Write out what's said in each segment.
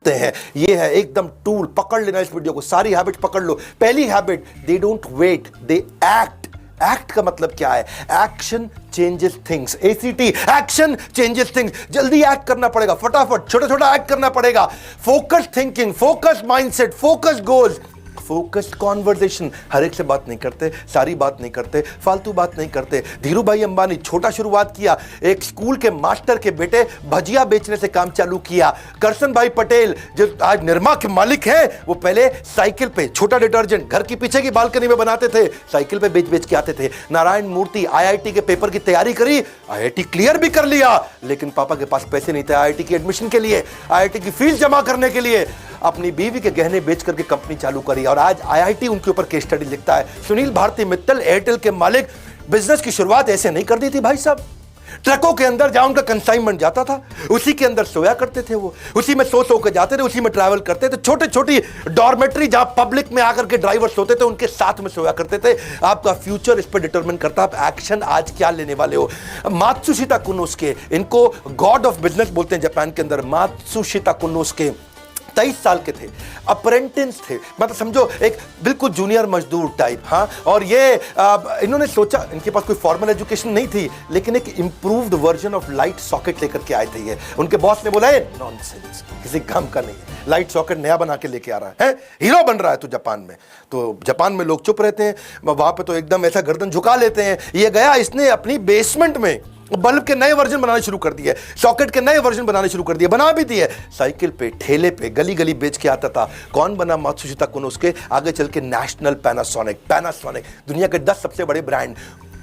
सकते हैं। ये है एकदम टूल, पकड़ लेना इस वीडियो को, सारी हैबिट पकड़ लो। पहली habit, they don't wait, they act. Act का मतलब क्या है? Action changes things. ACT, action changes things. जल्दी एक्ट करना पड़ेगा, फटाफट छोटा छोटा एक्ट करना पड़ेगा। Focus thinking, focus mindset, focus goals, focused conversation. हर एक से बात नहीं करते, सारी बात नहीं करते, फालतू बात नहीं करते। धीरू भाई अंबानी छोटा शुरुआत किया, एक स्कूल के मास्टर के बेटे भजिया बेचने से काम चालू किया। करसन भाई पटेल जो आज निरमा के मालिक हैं, वो पहले साइकिल पे छोटा डिटर्जेंट घर की पीछे की बालकनी में बनाते थे, साइकिल पे बेच बेच के आते थे। नारायण मूर्ति आईआईटी के पेपर की तैयारी करी, आईआईटी क्लियर भी कर लिया, लेकिन पापा के पास पैसे नहीं थे आईआईटी की एडमिशन के लिए, आईआईटी की फीस जमा करने के लिए। अपनी बीवी के गहने बेच करके कंपनी चालू करी और आज आईआईटी उनके ऊपर केस स्टडी लिखता है। सुनील भारती मित्तल एयरटेल के मालिक, बिजनेस की शुरुआत ऐसे नहीं कर दी थी भाई साहब। ट्रकों के अंदर जहां उनका कंसाइनमेंट जाता था, उसी के अंदर सोया करते थे वो, उसी में सो के जाते थे, उसी में ट्रैवल करते थे। छोटे छोटी डॉर्मेट्री जहां पब्लिक में आकर के ड्राइवर सोते थे, उनके साथ में सोया करते थे। आपका फ्यूचर इस पर डिटरमिन करता है आप एक्शन आज क्या लेने वाले हो। मात्सुशिता कुनोस्के, इनको गॉड ऑफ बिजनेस बोलते हैं जापान के अंदर। मात्सुशिता कुनोस्के 23 साल के थे, अप्रेंटिस थे, मतलब समझो एक बिल्कुल जूनियर मजदूर टाइप। हाँ, और ये इन्होंने सोचा, इनके पास कोई फॉर्मल एजुकेशन नहीं थी, लेकिन एक improved version of light socket लेकर के आए थे ये। उनके बॉस ने बोला, नॉनसेंस, किसी काम का नहीं है, लाइट सॉकेट नया बना के लेके आ रहा है, हीरो बन रहा है तू जापान में। तो जापान में लोग चुप रहते हैं, वहां पे तो एकदम ऐसा गर्दन झुका लेते हैं। ये गया, इसने अपनी बेसमेंट में बल्ब के नए वर्जन बनाने शुरू कर दिए, सॉकेट के नए वर्जन बनाने शुरू कर दिए, बना भी दिए। साइकिल पे, ठेले पे, गली गली बेच के आता था। कौन बना? मात्सुशिता कुनोस्के। आगे चल के नेशनल पैनासोनिक, दुनिया के 10 सबसे बड़े ब्रांड।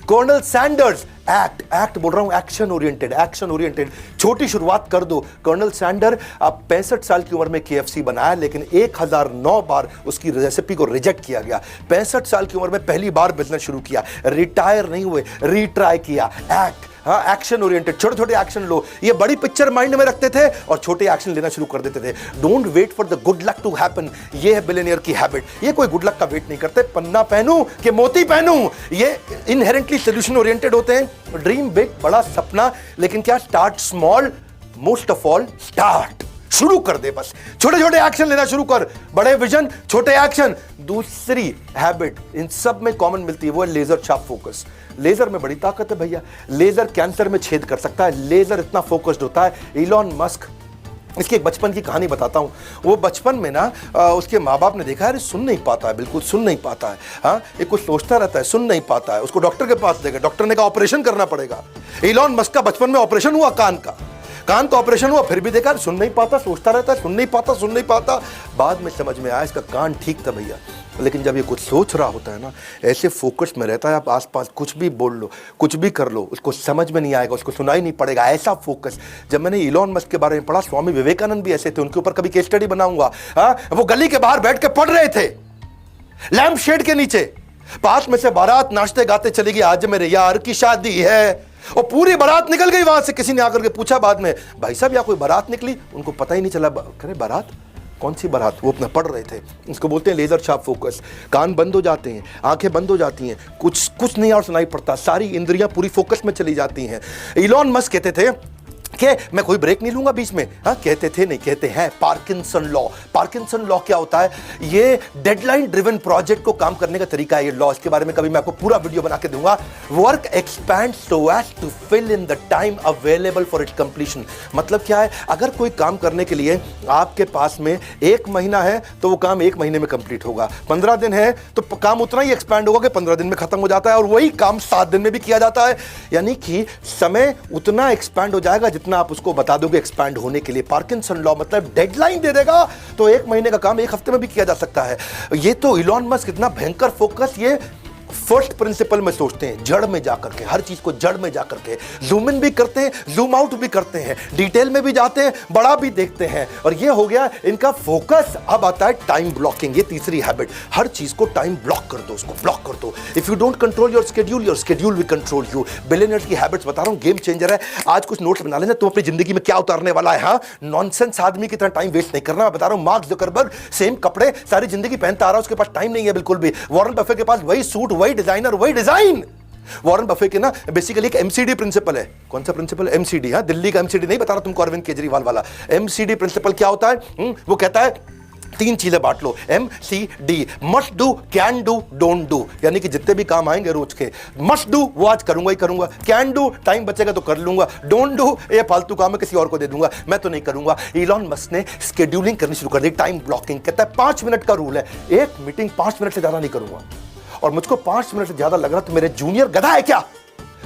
कर्नल सैंडर्स, एक्ट बोल रहा हूं, एक्शन ओरिएंटेड। छोटी शुरुआत कर दो। कर्नल सैंडर अब 65 साल की उम्र में केएफसी बनाया, लेकिन 1009 बार उसकी रेसिपी को रिजेक्ट किया गया। 65 साल की उम्र में पहली बार बिजनेस शुरू किया, रिटायर नहीं हुए, रीट्राई किया। एक्ट, हाँ, एक्शन ओरिएंटेड, छोटे छोटे एक्शन लो। ये बड़ी पिक्चर माइंड में रखते थे और छोटे एक्शन लेना शुरू कर देते थे। Don't wait for the good luck to happen, ये है बिलियनियर की हैबिट। ये कोई गुड लक का वेट नहीं करते, पन्ना पहनूं कि मोती पहनूं, ये इनहेरेंटली सोल्यूशन ओरिएंटेड होते हैं। ड्रीम बिग, बड़ा सपना, लेकिन क्या? Start small, most of all start. शुरू कर दे, बस छोटे छोटे एक्शन लेना शुरू कर, बड़े विजन छोटे एक्शन। दूसरी हैबिट इन सब में कॉमन मिलती है, वो है लेजर शार्प फोकस। लेजर में बड़ी ताकत है भैया, लेजर कैंसर में छेद कर सकता है, लेजर इतना फोकस्ड होता है। इलॉन मस्क, इसकी एक बचपन की कहानी बताता हूँ। वो बचपन में ना उसके माँ बाप ने देखा है, सुन नहीं पाता है, बिल्कुल सुन नहीं पाता है। हाँ, एक कुछ सोचता रहता है, सुन नहीं पाता है। उसको डॉक्टर के पास लेगा, डॉक्टर ने कहा ऑपरेशन करना पड़ेगा। इलॉन मस्क का बचपन में ऑपरेशन हुआ, कान का ऑपरेशन हुआ, फिर भी देखा सुन नहीं पाता, सोचता रहता है, सुन नहीं पाता। बाद में समझ में आया इसका कान ठीक था भैया। लेकिन जब ये कुछ सोच रहा होता है ना, ऐसे फोकस में रहता है, आप आसपास कुछ भी बोल लो, कुछ भी कर लो, उसको समझ में नहीं आएगा, उसको सुनाई नहीं पड़ेगा, ऐसा फोकस। जब मैंने इलॉन मस्क के बारे में पढ़ा, स्वामी विवेकानंद भी ऐसे थे, उनके ऊपर कभी केस स्टडी बनाऊंगा। हाँ, वो गली के बाहर बैठ के पढ़ रहे थे, लैंप शेड के नीचे, पास में से बारात नाचते गाते चली गई, आज मेरे यार की शादी है, और पूरी बारात निकल गई वहां से। किसी ने आकर के पूछा बाद में, भाई साहब यहाँ कोई बारात निकली? उनको पता ही नहीं चला। करे बारात? कौन सी बारात? वो अपना पढ़ रहे थे। इसको बोलते हैं लेजर शार्प फोकस। कान बंद हो जाते हैं, आंखें बंद हो जाती हैं, कुछ नहीं और सुनाई पड़ता, सारी इंद्रियां पूरी फोकस में चली जाती हैं। इलॉन मस्क कहते थे कि मैं कोई ब्रेक नहीं लूंगा बीच में। हाँ, कहते थे नहीं, कहते हैं। पार्किंसन लॉ क्या होता है? ये डेडलाइन ड्रिवन प्रोजेक्ट को काम करने का तरीका है, ये लॉ। इसके बारे में कभी मैं आपको पूरा वीडियो बना के दूंगा। Work expand so as to fill in the time available for its completion. मतलब क्या है? अगर कोई काम करने के लिए आपके पास में 1 महीना है तो वो काम 1 महीने में कंप्लीट होगा। 15 दिन है तो काम उतना ही एक्सपैंड होगा कि 15 दिन में खत्म हो जाता है, और वही काम 7 दिन में भी किया जाता है। यानी कि समय उतना एक्सपैंड हो जाएगा जितना आप उसको बता दोगे एक्सपैंड होने के लिए। पार्किंसन लॉ मतलब डेडलाइन दे देगा तो 1 महीने का काम 1 हफ्ते में भी किया जा सकता है। ये तो इलॉन मस्क इतना भयंकर फोकस, ये फर्स्ट प्रिंसिपल में सोचते हैं, जड़ में जाकर के, हर चीज को जड़ में जाकर के। जूम इन भी करते हैं, जूम आउट भी करते हैं, डिटेल में भी जाते हैं, बड़ा भी देखते हैं, और ये हो गया इनका फोकस। अब आता है टाइम ब्लॉकिंग, ये तीसरी हैबिट। हर चीज को टाइम ब्लॉक कर दो, उसको ब्लॉक कर दो। If you don't control your schedule will control you. Billionaires की हैबिट्स बता रहा हूं, गेम चेंजर है। आज कुछ नोट्स बना लेना, तुम अपनी जिंदगी में क्या उतारने वाला है। हाँ, नॉनसेंस आदमी की तरह टाइम वेस्ट नहीं करना। मैं बता रहा हूं, मार्क जुकरबर्ग सेम कपड़े सारी जिंदगी पहनता आ रहा है, उसके पास टाइम नहीं है बिल्कुल भी। वॉरेन बफे के पास वही सूट, वही डिजाइनर, वही डिजाइन, वॉरेन बफे के ना बेसिकली एक एमसीडी प्रिंसिपल है। कौन सा प्रिंसिपल? एमसीडी। हाँ, दिल्ली का एमसीडी नहीं बता रहा तुमको, अरविंद केजरीवाल वाला। एमसीडी प्रिंसिपल क्या होता है? वो कहता है 3 चीजें बांट लो, MCD, must do, can do, don't do. यानी कि जितने भी काम आएंगे रोज के, मस्ट डू वो आज करूंगा ही करूंगा, कैन डू टाइम बचेगा तो कर लूंगा, डोंट डू ये फालतू काम है किसी और को दे दूंगा, मैं तो नहीं करूंगा। इलॉन मस्क ने स्केड्यूलिंग करनी शुरू कर दी, टाइम ब्लॉकिंग। कहता है 5 मिनट का रूल है, एक मीटिंग 5 मिनट से ज्यादा नहीं करूंगा। और मुझको 5 मिनट से ज्यादा लग रहा तो मेरे जूनियर गधा है क्या,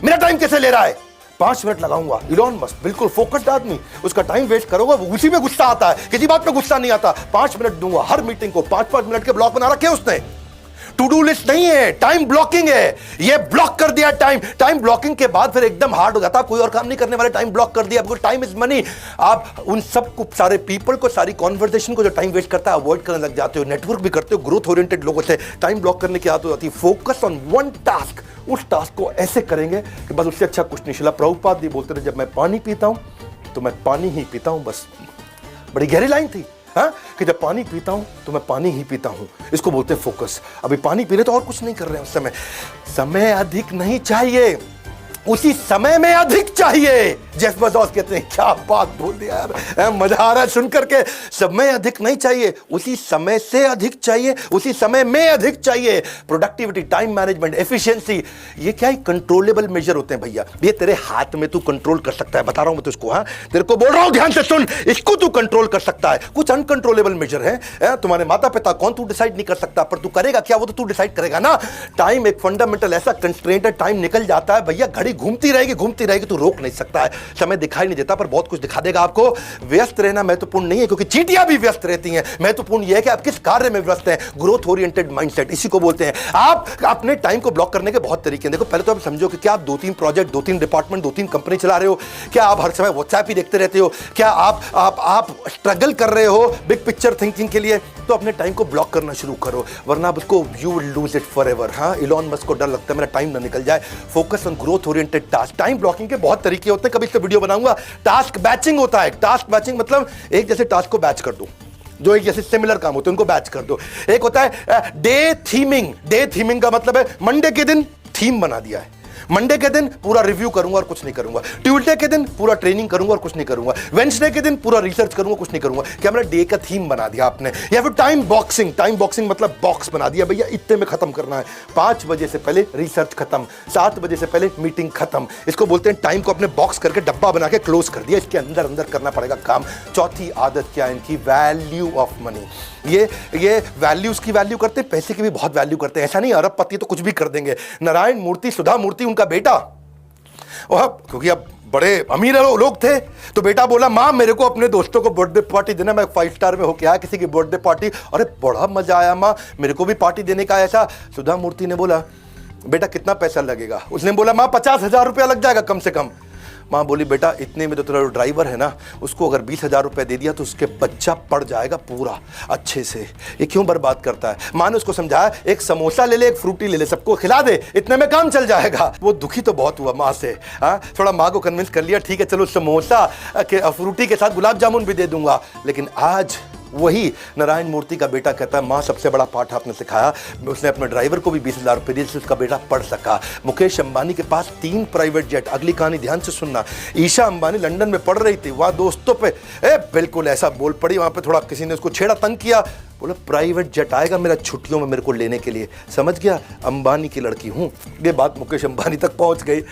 मेरा टाइम कैसे ले रहा है? 5 मिनट लगाऊंगा। इलॉन मस्क बिल्कुल फोकस्ड आदमी, उसका टाइम वेस्ट करोगे वो उसी में गुस्सा आता है, किसी बात पे गुस्सा नहीं आता। 5 मिनट दूंगा हर मीटिंग को, 5-5 मिनट के ब्लॉक बना रखे उसने। टू डू लिस्ट नहीं है, टाइम ब्लॉकिंग है। ये ब्लॉक कर दिया टाइम। टाइम ब्लॉकिंग के बाद फिर एकदम हार्ड हो जाता है, कोई और काम नहीं करने वाले, टाइम ब्लॉक कर दिया। Time is money. आप उन सब को, सारे पीपल को, सारी कॉन्वर्सेशन को जो टाइम वेस्ट करता है अवॉइड करने लग जाते हो, नेटवर्क भी करते हो ग्रोथ ओरिएंटेड लोगों से। टाइम ब्लॉक करने की आदत हो जाती है। फोकस ऑन वन टास्क, उस टास्क को ऐसे करेंगे कि बस उससे अच्छा कुछ नहीं। शिला प्रभुपाद भी बोलते थे, जब मैं पानी पीता हूं तो मैं पानी ही पीता हूं, बस। बड़ी गहरी लाइन थी, हाँ, कि जब पानी पीता हूं तो मैं पानी ही पीता हूं। इसको बोलते हैं फोकस। अभी पानी पी रहे तो और कुछ नहीं कर रहे हैं उस समय। समय अधिक नहीं चाहिए, उसी समय में अधिक चाहिए। जेफ बेज़ोस कहते हैं, क्या बात बोल दिया यार, मजा आ रहा है सुन करके। समय अधिक नहीं चाहिए, उसी समय से अधिक चाहिए, उसी समय में अधिक चाहिए। प्रोडक्टिविटी, टाइम मैनेजमेंट, एफिशिएंसी, ये क्या कंट्रोलेबल मेजर होते हैं भैया। ये तेरे हाथ में तू कंट्रोल कर सकता है, बता रहा हूं मैं तुझको। हाँ, तेरे को बोल रहा हूं, ध्यान से सुन, इसको तू कंट्रोल कर सकता है। कुछ अनकंट्रोलेबल मेजर है, तुम्हारे माता पिता कौन, तू डिसाइड नहीं कर सकता, पर तू करेगा क्या वो तो तू डिसाइड करेगा ना। टाइम एक फंडामेंटल ऐसा कंस्ट्रेंट है, टाइम निकल जाता है भैया, घड़ी घूमती रहेगी, तू रोक नहीं सकता है। समय दिखाई नहीं देता पर बहुत कुछ दिखा देगा आपको। व्यस्त रहना महत्वपूर्ण नहीं है, क्योंकि चींटियां भी व्यस्त रहती हैं। महत्वपूर्ण यह है कि आप किस कार्य में व्यस्त हैं। ग्रोथ ओरिएंटेड माइंडसेट, इसी को बोलते हैं। आप अपने टाइम को ब्लॉक करने के बहुत तरीके हैं। देखो, पहले तो आप समझो कि क्या आप 2-3 प्रोजेक्ट, 2-3 डिपार्टमेंट, 2-3 कंपनी चला रहे हो? क्या आप हर समय व्हाट्सएप ही देखते रहते हो? क्या आप स्ट्रगल कर रहे हो बिग पिक्चर थिंकिंग के लिए? तो अपने टाइम को ब्लॉक करना शुरू करो, वरना उसको you will lose it forever. हाँ, इलॉन मस्क को डर लगता है मेरा टाइम ना निकल जाए। Focus on growth oriented task. Time blocking के बहुत तरीके होते हैं, कभी इससे वीडियो बनाऊंगा। टास्क बैचिंग होता है। टास्क बैचिंग मतलब एक जैसे टास्क को बैच कर दो, जो एक जैसे सिमिलर काम होते हैं उनको बैच कर दो। एक होता है डे थीमिंग। डे थीमिंग का मतलब है मंडे के दिन थीम बना दिया है, मंडे के दिन पूरा रिव्यू करूंगा और कुछ नहीं करूंगा, ट्यूसडे के दिन पूरा ट्रेनिंग करूंगा और कुछ नहीं करूंगा, वेडनेसडे के दिन पूरा रिसर्च करूंगा, कुछ नहीं करूंगा। क्या मेरा डे का थीम बना दिया आपने? या फिर टाइम बॉक्सिंग। टाइम बॉक्सिंग मतलब बॉक्स बना दिया भैया, इतने में खत्म करना है। 5 बजे से पहले रिसर्च खत्म, 7 बजे से पहले मीटिंग खत्म। इसको बोलते हैं टाइम को अपने बॉक्स करके डब्बा बना के क्लोज कर दिया, इसके अंदर अंदर करना पड़ेगा काम। चौथी आदत क्या है इनकी? Value of money. ये वैल्यूज की वैल्यू करते हैं, पैसे की भी बहुत वैल्यू करते हैं। ऐसा नहीं अरबपति तो कुछ भी कर देंगे। नारायण मूर्ति, सुधा मूर्ति उनका बेटा, और क्योंकि अब बड़े अमीर लोग थे तो बेटा बोला, माँ मेरे को अपने दोस्तों को बर्थडे पार्टी देना, मैं 5 स्टार में होके आया किसी की बर्थडे पार्टी, अरे बड़ा मजा आया माँ, मेरे को भी पार्टी देने का। ऐसा सुधा मूर्ति ने बोला, बेटा कितना पैसा लगेगा? उसने बोला, माँ 50,000 रुपया लग जाएगा कम से कम। माँ बोली, बेटा इतने में तो तेरा ड्राइवर है ना, उसको अगर 20,000 रुपये दे दिया तो उसके बच्चा पड़ जाएगा पूरा अच्छे से, ये क्यों बर्बाद करता है? माँ ने उसको समझाया, एक समोसा ले ले, एक फ्रूटी ले ले, सबको खिला दे, इतने में काम चल जाएगा। वो दुखी तो बहुत हुआ माँ से, हाँ, थोड़ा माँ को कन्विंस कर लिया, ठीक है चलो समोसा के फ्रूटी के साथ गुलाब जामुन भी दे दूंगा। लेकिन आज वही नारायण मूर्ति का बेटा कहता है, माँ सबसे बड़ा पाठ आपने सिखाया। उसने अपने ड्राइवर को भी 20,000 रुपये दिए जिससे उसका बेटा पढ़ सका। मुकेश अंबानी के पास 3 प्राइवेट जेट। अगली कहानी ध्यान से सुनना। ईशा अंबानी लंदन में पढ़ रही थी, वहाँ दोस्तों पे बिल्कुल ऐसा बोल पड़ी, वहाँ पे थोड़ा किसी ने उसको छेड़ा, तंग किया, बोला प्राइवेट जेट आएगा मेरा छुट्टियों में मेरे को लेने के लिए। समझ गया, अंबानी की लड़की हूँ। ये बात मुकेश अंबानी तक पहुँच गई।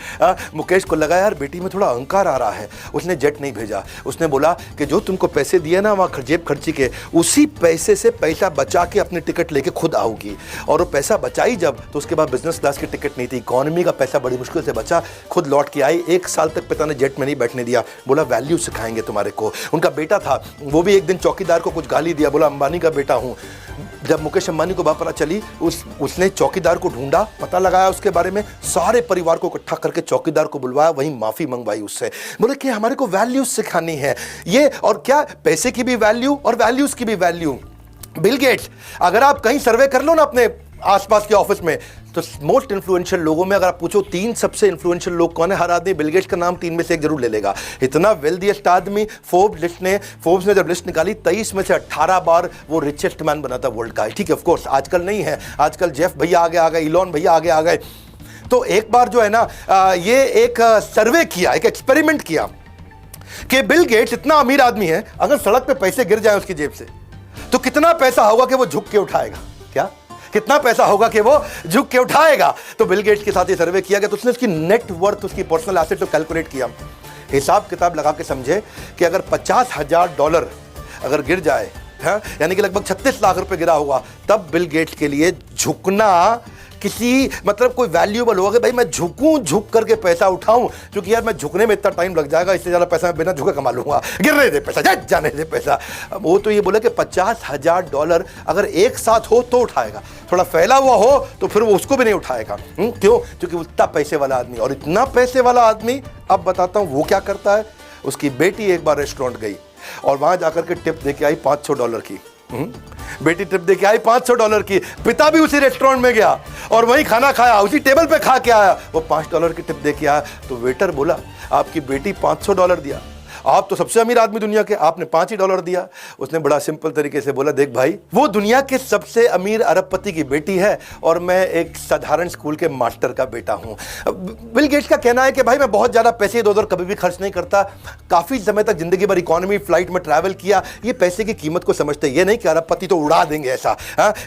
मुकेश को लगा यार बेटी में थोड़ा अहंकार आ रहा है, उसने जेट नहीं भेजा। उसने बोला कि जो तुमको पैसे दिए ना वहाँ जेब खर्ची के, उसी पैसे से पैसा बचा के अपनी टिकट लेके खुद आओगी। और वो पैसा बचाई जब, तो उसके बाद बिजनेस क्लास की टिकट नहीं थी, इकॉनमी का पैसा बड़ी मुश्किल से बचा, खुद लौट के आई। 1 साल तक पिता ने जेट में नहीं बैठने दिया, बोला वैल्यू सिखाएंगे तुम्हारे को। उनका बेटा था, वो भी एक दिन चौकीदार को कुछ गाली दिया, बोला अंबानी का बेटा हूँ। जब मुकेश अंबानी को बात पता चली, उसने चौकीदार को ढूंढा, पता लगाया उसके बारे में, सारे परिवार को इकट्ठा करके चौकीदार को बुलवाया, वहीं माफी मंगवाई उससे। बोले कि हमारे को वैल्यूज सिखानी है ये, और क्या पैसे की भी वैल्यू और वैल्यूज की भी वैल्यू। बिल गेट्स, अगर आप कहीं सर्वे कर लो ना अपने आसपास के ऑफिस में, तो मोस्ट इन्फ्लुएंशियल लोगों में अगर आप पूछो 3 सबसे इन्फ्लुएंशियल लोग कौन है, हर आदमी बिल गेट्स का नाम 3 में से एक जरूर ले लेगा। इतना वेल्दीएस्ट आदमी। फोर्ब्स ने जब लिस्ट निकाली, 23 में से 18 बार वो रिचेस्ट मैन बना था वर्ल्ड का। ठीक है, ऑफ कोर्स आजकल नहीं है, आजकल जेफ भैया आगे आ गए, इलॉन भैया आगे आ गए। तो एक बार जो है ना ये एक सर्वे किया, एक एक्सपेरिमेंट किया कि बिल गेट्स इतना अमीर आदमी है, अगर सड़क पे पैसे गिर जाए उसकी जेब से तो कितना पैसा होगा कि वो झुक के उठाएगा। क्या कितना पैसा होगा कि वो झुक के उठाएगा। तो बिल गेट्स के साथ ये सर्वे किया गया, तो उसने उसकी नेट वर्थ, उसकी पर्सनल एसेट को कैलकुलेट किया, हिसाब किताब लगा के समझे कि अगर $50,000 अगर गिर जाए, यानी कि लगभग 36 लाख रुपए गिरा होगा, तब बिल गेट्स के लिए झुकना किसी मतलब कोई वैल्यूएबल होगा कि भाई मैं झुकूं, झुक करके पैसा उठाऊं, क्योंकि यार मैं झुकने में इतना टाइम लग जाएगा, इससे ज़्यादा पैसा मैं बिना झुके कमा लूंगा, गिरने दे पैसा, जाने दे पैसा। वो तो ये बोले कि $50,000 अगर एक साथ हो तो उठाएगा, थोड़ा फैला हुआ हो तो फिर वो उसको भी नहीं उठाएगा। क्यों? क्योंकि उतना पैसे वाला आदमी, और इतना पैसे वाला आदमी, अब बताता हूँ वो क्या करता है। उसकी बेटी एक बार रेस्टोरेंट गई और वहां जाकर के टिप दे के आई $500 की। बेटी टिप दे के आई $500 की, पिता भी उसी रेस्टोरेंट में गया और वहीं खाना खाया, उसी टेबल पे खा के आया, वो $5 की टिप दे के आया। तो वेटर बोला आपकी बेटी $500 दिया, आप तो सबसे अमीर आदमी दुनिया के, आपने $5 दिया। उसने बड़ा सिंपल तरीके से बोला देख भाई, वो दुनिया के सबसे अमीर अरबपति की बेटी है और मैं एक साधारण स्कूल के मास्टर का बेटा हूं। बिल गेट्स का कहना है कि भाई मैं बहुत ज्यादा पैसे इधर उधर कभी भी खर्च नहीं करता, काफी समय तक जिंदगी भर इकोनॉमी फ्लाइट में ट्रैवल किया, ये पैसे की कीमत को समझते, ये नहीं कि अरबपति तो उड़ा देंगे ऐसा।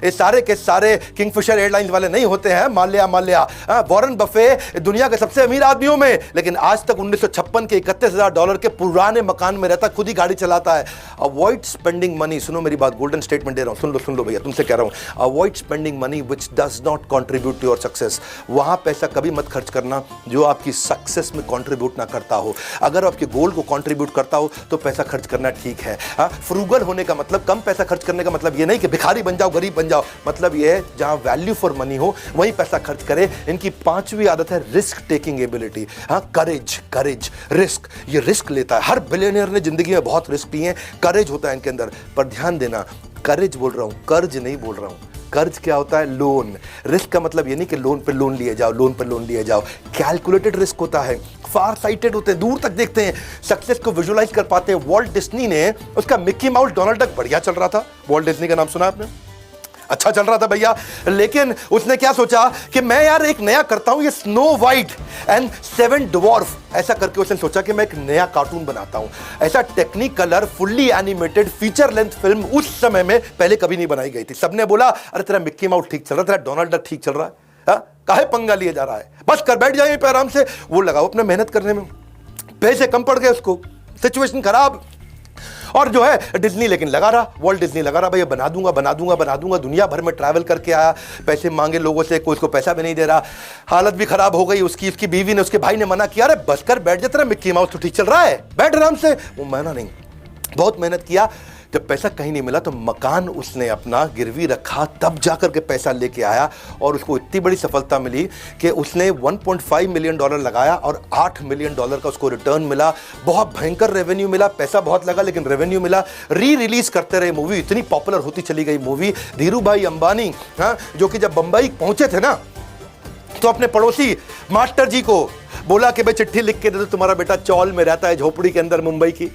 ये सारे के सारे किंगफिशर एयरलाइंस वाले नहीं होते हैं, माल्या वॉरेन बफे दुनिया के सबसे अमीर आदमियों में, लेकिन आज तक 1956 के $31,000 के पुराने मकान में रहता, खुद ही गाड़ी चलाता है। अवॉइड स्पेंडिंग मनी, सुनो मेरी बात, गोल्डन स्टेटमेंट दे रहा हूं, सुन लो भैया, तुमसे कह रहा हूं, avoid spending money which does not contribute to your success. वहां पैसा कभी मत खर्च करना जो आपकी सक्सेस में कंट्रीब्यूट ना करता हो। अगर आपके गोल को कंट्रीब्यूट करता हो तो पैसा खर्च करना ठीक है। फ्रूगल होने का मतलब, कम पैसा खर्च करने का मतलब ये नहीं कि भिखारी बन जाओ, गरीब बन जाओ, मतलब ये है जहां वैल्यू फॉर मनी हो वहीं पैसा खर्च करे। इनकी 5वीं आदत है रिस्क टेकिंग एबिलिटी। करेज, रिस्क, ये रिस्क लेता है। हर बिलियनियर ने जिंदगी में बहुत रिस्क लिए हैं, करेज होता है इनके अंदर। पर ध्यान देना, करेज बोल रहा हूं, कर्ज नहीं बोल रहा हूं। कर्ज क्या होता है? लोन। रिस्क का मतलब ये नहीं कि लोन पे लोन लिए जाओ, कैलकुलेटेड रिस्क होता है, फार साइटेड होते हैं, दूर तक देखते हैं, सक्सेस को विजुअलाइज कर पाते हैं। वॉल्ट डिज्नी ने, उसका मिक्की माउस डोनाल्ड डक बढ़िया चल रहा था, वॉल्ट डिज्नी का नाम सुना आपने? अच्छा चल रहा था भैया, लेकिन उसने क्या सोचा कि मैं यार एक नया करता हूं, ये स्नो वाइट एंड 7 ड्वार्फ, ऐसा करके उसने सोचा कि मैं एक नया कार्टून बनाता हूं। ऐसा Technicolor fully animated feature length film उस समय में पहले कभी नहीं बनाई गई थी। सबने बोला अरे तेरा मिक्की माउस ठीक चल रहा है, तेरा डोनाल्ड डक ठीक चल रहा है, काहे पंगा लिए जा रहा है, बस कर बैठ जाए पे आराम से। वो लगाओ अपने मेहनत करने में, पैसे कम पड़ गए उसको, सिचुएशन खराब। और जो है डिज्नी लेकिन लगा रहा, वॉल्ट डिज्नी लगा रहा, भैया बना दूंगा, दुनिया भर में ट्रैवल करके आया, पैसे मांगे लोगों से, कोई उसको पैसा भी नहीं दे रहा, हालत भी खराब हो गई उसकी बीवी ने, उसके भाई ने मना किया, अरे बस कर बैठ जा, तेरा मिक्की माउस तो ठीक चल रहा है, बैठ आराम से। वो माना नहीं, बहुत मेहनत किया, जब पैसा कहीं नहीं मिला तो मकान उसने अपना गिरवी रखा, तब जाकर के पैसा लेके आया और उसको इतनी बड़ी सफलता मिली कि उसने $1.5 मिलियन लगाया और $8 मिलियन का उसको रिटर्न मिला। बहुत भयंकर रेवेन्यू मिला, पैसा बहुत लगा लेकिन रेवेन्यू मिला। रिलीज करते रहे मूवी, इतनी पॉपुलर होती चली गई मूवी। धीरू भाई अंबानी, जो कि जब बंबई पहुंचे थे ना, तो अपने पड़ोसी मास्टर जी को बोला कि भाई चिट्ठी लिख के दे दो, तुम्हारा बेटा चौल में रहता है, झोपड़ी के अंदर मुंबई की,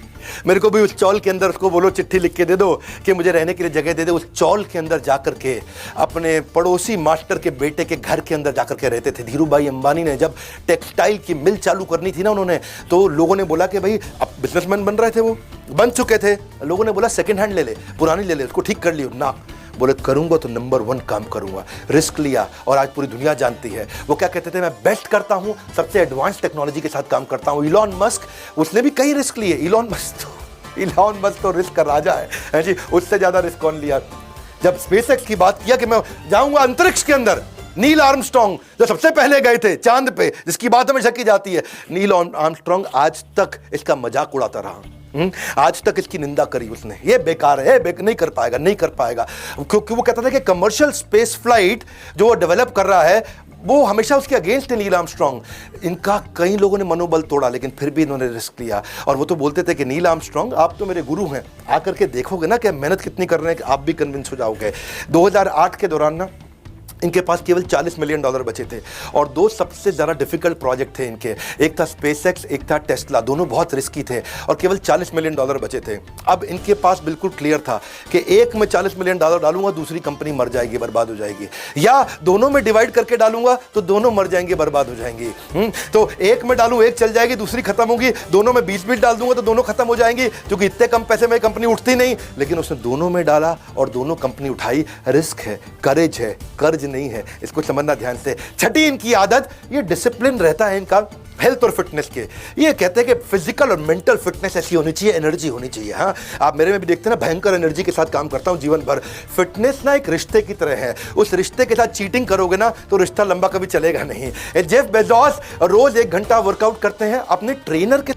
मेरे को भी उस चौल के अंदर उसको बोलो चिट्ठी लिख के दे दो कि मुझे रहने के लिए जगह दे दे। उस चौल के अंदर जाकर के अपने पड़ोसी मास्टर के बेटे के घर के अंदर जाकर के रहते थे। धीरू भाई अंबानी ने जब टेक्सटाइल की मिल चालू करनी थी ना उन्होंने, तो लोगों ने बोला कि भाई, अब बिजनेसमैन बन रहे थे, वो बन चुके थे, लोगों ने बोला सेकेंड हैंड ले ले, पुरानी ले ले, उसको ठीक कर लियो ना, बोले करूंगा तो नंबर 1 काम करूंगा। रिस्क लिया और आज पूरी दुनिया जानती है। वो क्या कहते थे, मैं बेस्ट करता हूं, सबसे एडवांस टेक्नोलॉजी के साथ काम करता हूं। इलॉन मस्क, उसने भी कई रिस्क लिए। इलॉन मस्क तो रिस्क का राजा है जी, उससे ज्यादा रिस्क कौन लिया? जब स्पेसएक्स की बात किया कि मैं जाऊंगा अंतरिक्ष के अंदर, नील आर्मस्ट्रॉन्ग जो सबसे पहले गए थे चांद पे, जिसकी बात हमेशा की जाती है, नील आर्मस्ट्रॉन्ग आज तक इसका मजाक उड़ाता रहा, आज तक इसकी निंदा करी उसने, ये बेकार है, नहीं कर पाएगा, क्योंकि वो कहता था कि कमर्शियल स्पेस फ्लाइट जो वो डेवलप कर रहा है वो हमेशा उसके अगेंस्ट है नील आर्मस्ट्रॉन्ग। इनका कई लोगों ने मनोबल तोड़ा लेकिन फिर भी इन्होंने रिस्क लिया। और वो तो बोलते थे कि नील आर्मस्ट्रॉन्ग आप तो मेरे गुरु हैं, आकर के देखोगे ना कि मेहनत कितनी कर रहे हैं कि आप भी कन्विंस हो जाओगे। 2008 के दौरान ना इनके पास केवल $40 मिलियन बचे थे और दो सबसे ज़्यादा डिफिकल्ट प्रोजेक्ट थे इनके, एक था स्पेसएक्स, एक था टेस्ला। दोनों बहुत रिस्की थे और केवल $40 मिलियन बचे थे। अब इनके पास बिल्कुल क्लियर था कि एक में $40 मिलियन डालूंगा, दूसरी कंपनी मर जाएगी, बर्बाद हो जाएगी, या दोनों में डिवाइड करके डालूंगा तो दोनों मर जाएंगे, बर्बाद हो जाएंगी। तो एक में डालूं, एक चल जाएगी, दूसरी खत्म होगी, दोनों में 20-20 डाल दूंगा तो दोनों खत्म हो जाएंगी, क्योंकि इतने कम पैसे में कंपनी उठती नहीं। लेकिन उसने दोनों में डाला और दोनों कंपनी उठाई। रिस्क है, करेज है, कर्ज नहीं है, इसको समझना ध्यान से। छठी इनकी आदत, ये डिसिप्लिन रहता है इनका हेल्थ और फिटनेस के। ये कहते हैं कि फिजिकल और मेंटल फिटनेस ऐसी होनी चाहिए, एनर्जी होनी चाहिए। हाँ, आप मेरे में भी देखते हैं ना, भयंकर एनर्जी के साथ काम करता हूं जीवन भर। फिटनेस ना एक रिश्ते की तरह है, उस रिश्ते के साथ चीटिंग करोगे ना तो रिश्ता लंबा कभी चलेगा नहीं। जेफ बेजोस रोज 1 घंटा वर्कआउट करते हैं अपने ट्रेनर के